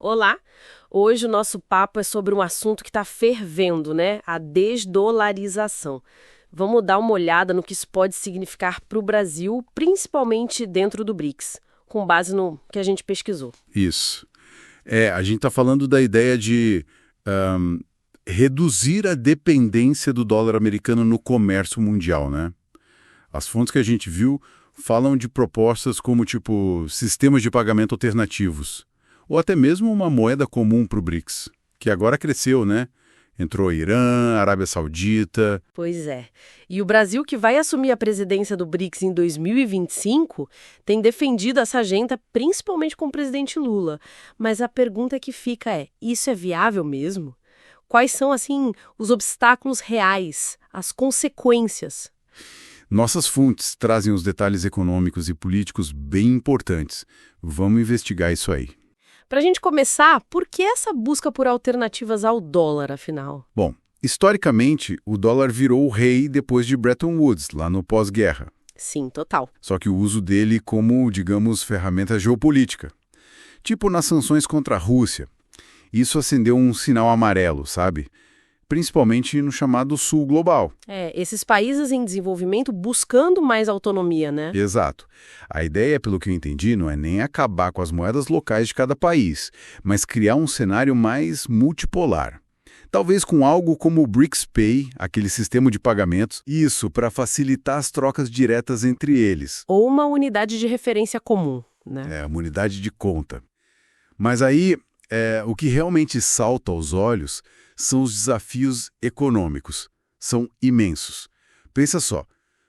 Olá! Hoje o nosso papo é sobre um assunto que está fervendo, né? A desdolarização. Vamos dar uma olhada no que isso pode significar para o Brasil, principalmente dentro do BRICS, com base no que a gente pesquisou. Isso. A gente está falando da ideia de reduzir a dependência do dólar americano no comércio mundial, né? As fontes que a gente viu falam de propostas como, tipo, sistemas de pagamento alternativos, ou até mesmo uma moeda comum para o BRICS, que agora cresceu, né? Entrou Irã, Arábia Saudita. Pois é. E o Brasil, que vai assumir a presidência do BRICS em 2025, tem defendido essa agenda principalmente com o presidente Lula. Mas a pergunta que fica é: isso é viável mesmo? Quais são, assim, os obstáculos reais, as consequências? Nossas fontes trazem os detalhes econômicos e políticos bem importantes. Vamos investigar isso aí. Para a gente começar, por que essa busca por alternativas ao dólar, afinal? Bom, historicamente, o dólar virou o rei depois de Bretton Woods, lá no pós-guerra. Sim, total. Só que o uso dele como, digamos, ferramenta geopolítica. Tipo nas sanções contra a Rússia. Isso acendeu um sinal amarelo, sabe? Principalmente no chamado Sul Global. Esses países em desenvolvimento buscando mais autonomia, né? Exato. A ideia, pelo que eu entendi, não é nem acabar com as moedas locais de cada país, mas criar um cenário mais multipolar. Talvez com algo como o BRICS Pay, aquele sistema de pagamentos, isso para facilitar as trocas diretas entre eles. Ou uma unidade de referência comum, né? Uma unidade de conta. Mas aí, o que realmente salta aos olhos são os desafios econômicos. São imensos. Pensa só,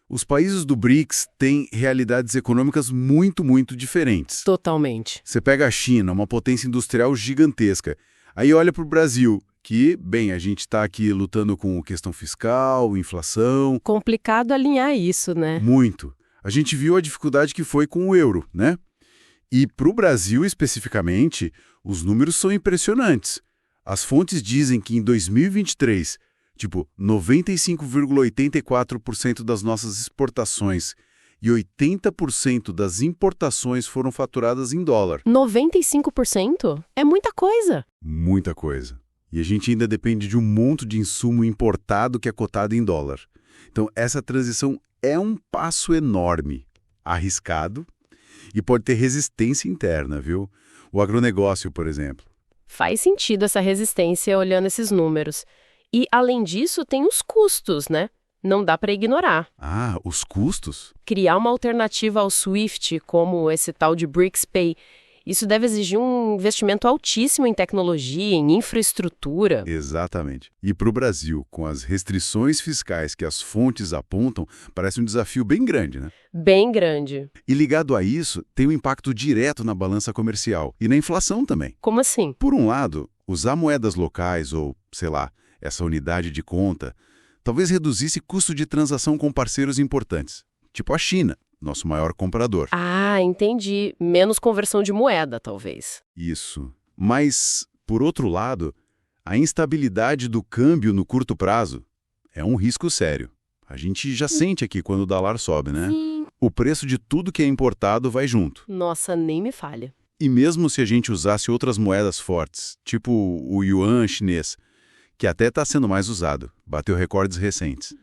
os países do BRICS têm realidades econômicas muito, muito diferentes. Totalmente. Você pega a China, uma potência industrial gigantesca. Aí olha para o Brasil, que, bem, a gente está aqui lutando com questão fiscal, inflação. Complicado alinhar isso, né? Muito. A gente viu a dificuldade que foi com o euro, né? E para o Brasil, especificamente, os números são impressionantes. As fontes dizem que em 2023, 95,84% das nossas exportações e 80% das importações foram faturadas em dólar. 95%? É muita coisa. Muita coisa. E a gente ainda depende de um monte de insumo importado que é cotado em dólar. Então, essa transição é um passo enorme, arriscado e pode ter resistência interna, viu? O agronegócio, por exemplo. Faz sentido essa resistência olhando esses números. E, além disso, tem os custos, né? Não dá para ignorar. Ah, os custos? Criar uma alternativa ao SWIFT, como esse tal de BRICS Pay, isso deve exigir um investimento altíssimo em tecnologia, em infraestrutura. Exatamente. E para o Brasil, com as restrições fiscais que as fontes apontam, parece um desafio bem grande, né? Bem grande. E ligado a isso, tem um impacto direto na balança comercial e na inflação também. Como assim? Por um lado, usar moedas locais ou, sei lá, essa unidade de conta, talvez reduzisse custo de transação com parceiros importantes, tipo a China, nosso maior comprador. Ah, entendi. Menos conversão de moeda, talvez. Isso. Mas, por outro lado, a instabilidade do câmbio no curto prazo é um risco sério. A gente já sente aqui quando o dólar sobe, né? Sim. O preço de tudo que é importado vai junto. Nossa, nem me falha. E mesmo se a gente usasse outras moedas fortes, tipo o yuan chinês, que até está sendo mais usado, bateu recordes recentes,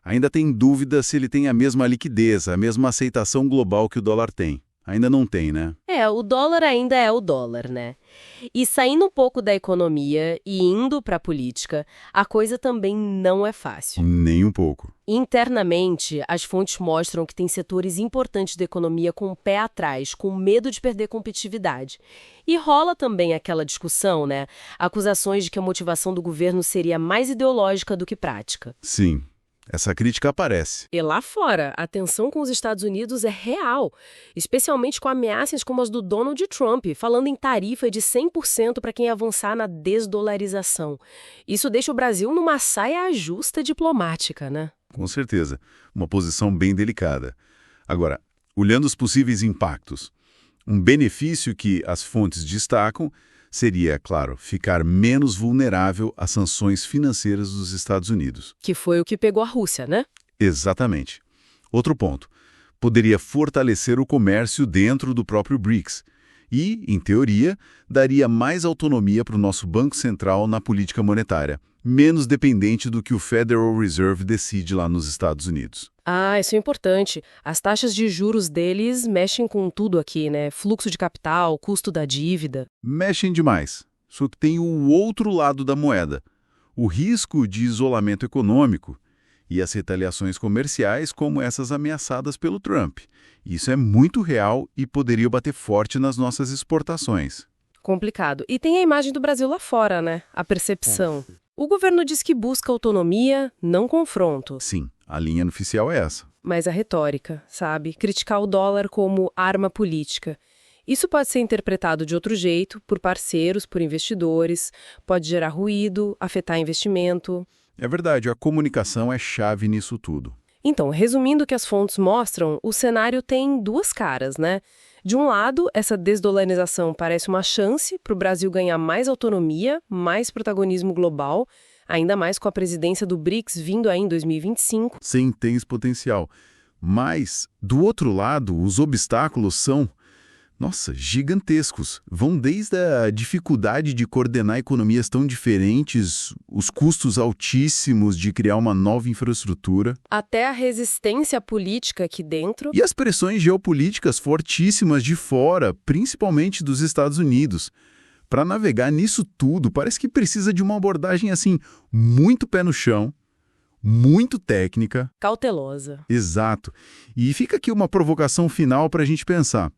ainda tem dúvida se ele tem a mesma liquidez, a mesma aceitação global que o dólar tem. Ainda não tem, né? O dólar ainda é o dólar, né? E saindo um pouco da economia e indo para a política, a coisa também não é fácil. Nem um pouco. Internamente, as fontes mostram que tem setores importantes da economia com o pé atrás, com medo de perder competitividade. E rola também aquela discussão, né? Acusações de que a motivação do governo seria mais ideológica do que prática. Sim. Essa crítica aparece. E lá fora, a tensão com os Estados Unidos é real, especialmente com ameaças como as do Donald Trump, falando em tarifa de 100% para quem avançar na desdolarização. Isso deixa o Brasil numa saia justa diplomática, né? Com certeza. Uma posição bem delicada. Agora, olhando os possíveis impactos, um benefício que as fontes destacam seria, claro, ficar menos vulnerável às sanções financeiras dos Estados Unidos. Que foi o que pegou a Rússia, né? Exatamente. Outro ponto, poderia fortalecer o comércio dentro do próprio BRICS. E, em teoria, daria mais autonomia para o nosso Banco Central na política monetária, menos dependente do que o Federal Reserve decide lá nos Estados Unidos. Ah, isso é importante. As taxas de juros deles mexem com tudo aqui, né? Fluxo de capital, custo da dívida. Mexem demais. Só que tem o outro lado da moeda, o risco de isolamento econômico e as retaliações comerciais como essas ameaçadas pelo Trump. Isso é muito real e poderia bater forte nas nossas exportações. Complicado. E tem a imagem do Brasil lá fora, né? A percepção. O governo diz que busca autonomia, não confronto. Sim, a linha oficial é essa. Mas a retórica, sabe? Criticar o dólar como arma política. Isso pode ser interpretado de outro jeito, por parceiros, por investidores, pode gerar ruído, afetar investimento. É verdade, a comunicação é chave nisso tudo. Então, resumindo o que as fontes mostram, o cenário tem duas caras, né? De um lado, essa desdolarização parece uma chance para o Brasil ganhar mais autonomia, mais protagonismo global, ainda mais com a presidência do BRICS vindo aí em 2025. Sim, tem esse potencial. Mas, do outro lado, os obstáculos são, gigantescos. Vão desde a dificuldade de coordenar economias tão diferentes, os custos altíssimos de criar uma nova infraestrutura, Até a resistência política aqui dentro. e as pressões geopolíticas fortíssimas de fora, principalmente dos Estados Unidos. Para navegar nisso tudo, parece que precisa de uma abordagem assim, muito pé no chão, muito técnica. Cautelosa. Exato. E fica aqui uma provocação final para a gente pensar.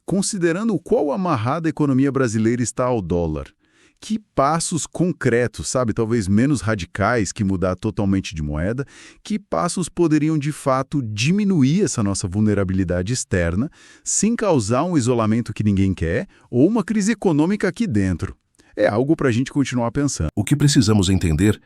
Considerando o quão amarrada a economia brasileira está ao dólar, que passos concretos, talvez menos radicais que mudar totalmente de moeda, que passos poderiam de fato diminuir essa nossa vulnerabilidade externa, sem causar um isolamento que ninguém quer ou uma crise econômica aqui dentro? É algo para a gente continuar pensando. O que precisamos entender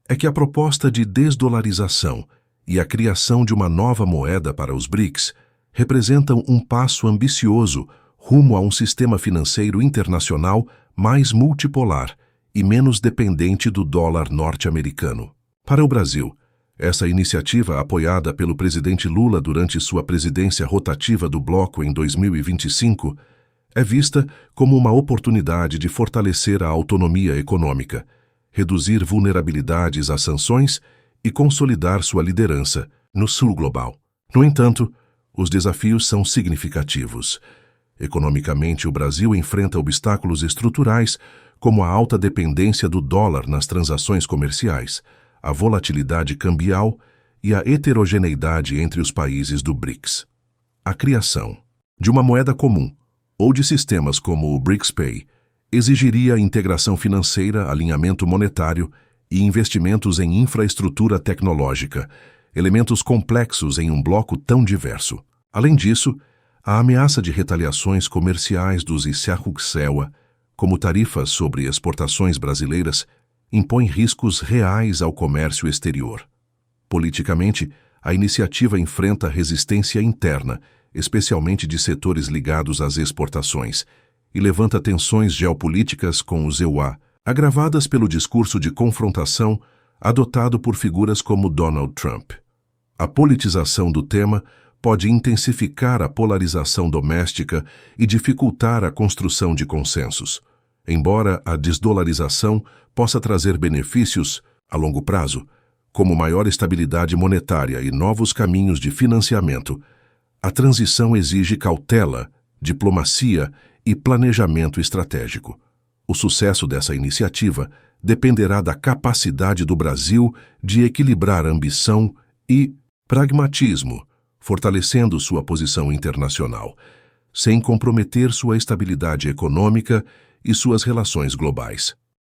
é que a proposta de desdolarização e a criação de uma nova moeda para os BRICS representam um passo ambicioso rumo a um sistema financeiro internacional mais multipolar e menos dependente do dólar norte-americano. Para o Brasil, essa iniciativa, apoiada pelo presidente Lula durante sua presidência rotativa do bloco em 2025, é vista como uma oportunidade de fortalecer a autonomia econômica, reduzir vulnerabilidades às sanções e consolidar sua liderança no sul global. No entanto, os desafios são significativos. Economicamente, o Brasil enfrenta obstáculos estruturais, como a alta dependência do dólar nas transações comerciais, a volatilidade cambial e a heterogeneidade entre os países do BRICS. A criação de uma moeda comum, ou de sistemas como o BRICS-Pay, exigiria integração financeira, alinhamento monetário e investimentos em infraestrutura tecnológica, elementos complexos em um bloco tão diverso. Além disso, a ameaça de retaliações comerciais dos ICEA, como tarifas sobre exportações brasileiras, impõe riscos reais ao comércio exterior. Politicamente, a iniciativa enfrenta resistência interna, especialmente de setores ligados às exportações, e levanta tensões geopolíticas com os EUA, agravadas pelo discurso de confrontação adotado por figuras como Donald Trump. A politização do tema pode intensificar a polarização doméstica e dificultar a construção de consensos. Embora a desdolarização possa trazer benefícios a longo prazo, como maior estabilidade monetária e novos caminhos de financiamento, a transição exige cautela, diplomacia e planejamento estratégico. O sucesso dessa iniciativa dependerá da capacidade do Brasil de equilibrar ambição e pragmatismo, fortalecendo sua posição internacional, sem comprometer sua estabilidade econômica e suas relações globais.